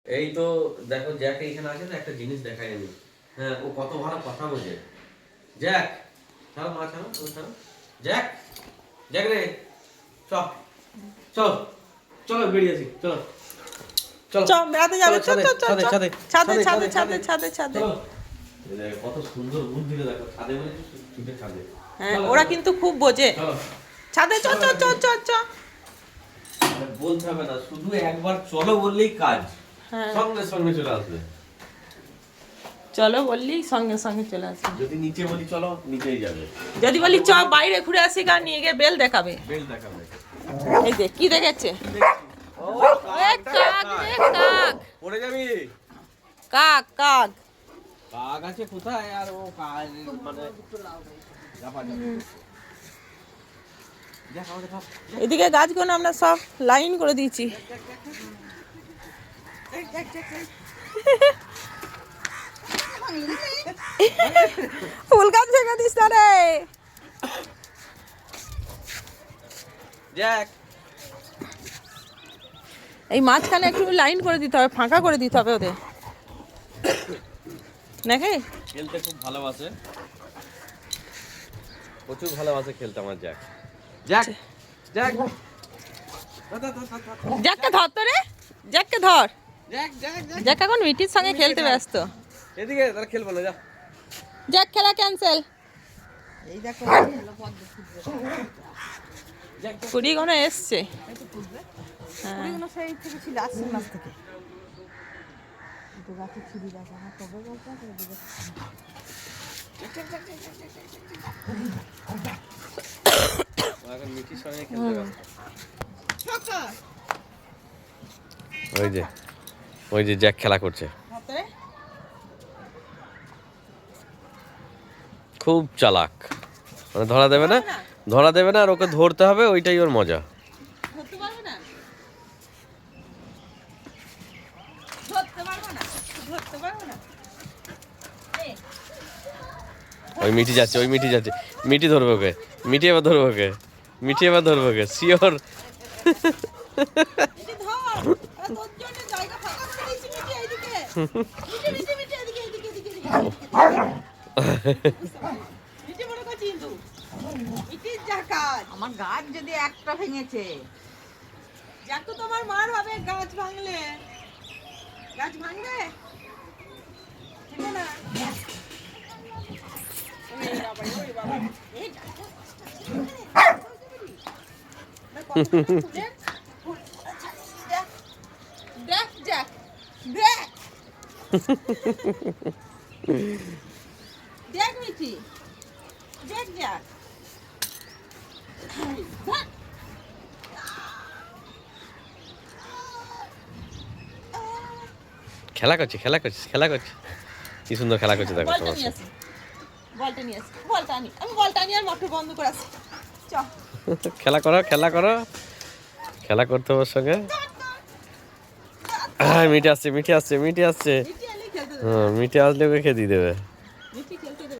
এই তো দেখো জ্যাক এখানে আছে, তো একটা জিনিস দেখাই আমি। হ্যাঁ, ও কত ভালো কথা বোঝে। জ্যাক, ছাড়ো মা, ছাড়ো ও ছাড়ো। জ্যাক, জ্যাক রে, চল চল, চলো বেরিয়েছি, চলো চলো, চল বেড়াতে যাবে, চল চল চল ছাদে ছাদে ছাদে ছাদে ছাদে ছাদে। কত সুন্দর বুদ্ধি দেখো, ছাদে বলে ছুটে ছাদে। হ্যাঁ, ওরা কিন্তু খুব বোঝে। ছাদে চল চল চল চল চল। বলতে হবে না, শুধু একবার চলো বললেই কাজ হ্যাঁ, সঙ্গে সঙ্গে চলে আসবে। চলো বললি সঙ্গে সঙ্গে চলে আসবে। যদি নিচে বলি চলো, নিচেই যাবে। যদি বলি চ বাইরে ঘুরে আসি, গা নিয়ে গিয়ে বেল দেখাবে। বেল দেখাবে। এই দেখ কি দেখেছে। ও কাক কাক রে কাক। পড়ে যাবি। কাক কাক। কাক আছে কোথায় আর ও কাক মানে জাপা যাবে। দেখ আমাদের কাক। এদিকে গাছগুলো আমরা সব লাইন করে দিয়েছি। ফুল গাছ ভেঙে দিস না রে। জ্যাক, এই মাঝখানে একটু লাইন করে দিতে হবে, ফাঁকা করে দিতে হবে ওদের। নাকি খেলতে খুব ভালোবাসে, প্রচুর ভালোবাসে খেলতে আমার জ্যাক। জ্যাক, জ্যাক, জ্যাককে ধর তো রে, জ্যাককে ধর। Jack, Jack, Jack. জ্যাক এখন মিটির সঙ্গে খেলতে ব্যস্ত। এদিকে তার খেলবো না, যা। জ্যাক খেলা ক্যান্সেল। এই দেখো কুড়ি কোনো এসছে। কুড়িগুলো সেই থেকে ছিল আশ্বিন মাস থেকে। গাছে ছিড়ি গাছ আমার কবে বলতে এখন মিটির সঙ্গে খেলতে ব্যস্ত। ওই যে জ্যাক খেলা করছে, খুব চালাক, মানে ধরা দেবে না, ধরা দেবে না, আর ওকে ধরতে হবে, ওইটাই ওর মজা। ধরতে পারবে না, ধরতে পারবে না, ধরতে পারবে না। ওই মিটি যাচ্ছে, ওই মিটি যাচ্ছে, মিটি ধরবে ওকে, মিটি এবার ধরবে ওকে, মিটি এবার ধরবে ওকে, শিওর। মিটি ধর, তোর জন্য জায়গা ফাঁকা করে দিয়েছি। মিটি এইদিকে, মিটি মিটি মিটি এদিকে এদিকে এদিকে মিটি বড় কাজ কিন্তু মিটির যা কাজ। আমার গাছ যদি একটা ভেঙেছে যাক তো তোমার মার হবে গাছ ভাঙলে। গাছ ভাঙবে ঠিক না? ওরে বাবা, ওরে বাবা, এই গাছটা দেখ দেখ দেখ দেখ মিঠি, দেখ দেখ। খেলা করছি, খেলা করছিস, খেলা করছিস, কি সুন্দর খেলা করছে দেখো বলটা তোমার নিয়ে সাথে। আসি, বলটা নিয়ে আসি, বলটা আনি, আমি বলটা আনি আর মোটর বন্ধ করে আসি। চ খেলা করো, খেলা করো, খেলা করতে ওর সঙ্গে। মিঠে আসছে, মিঠে আসছে, মিঠে আসছে। মিঠি আনি খেলতে দেবো। হ্যাঁ, মিঠে আসলে ওকে খেতে দেবে।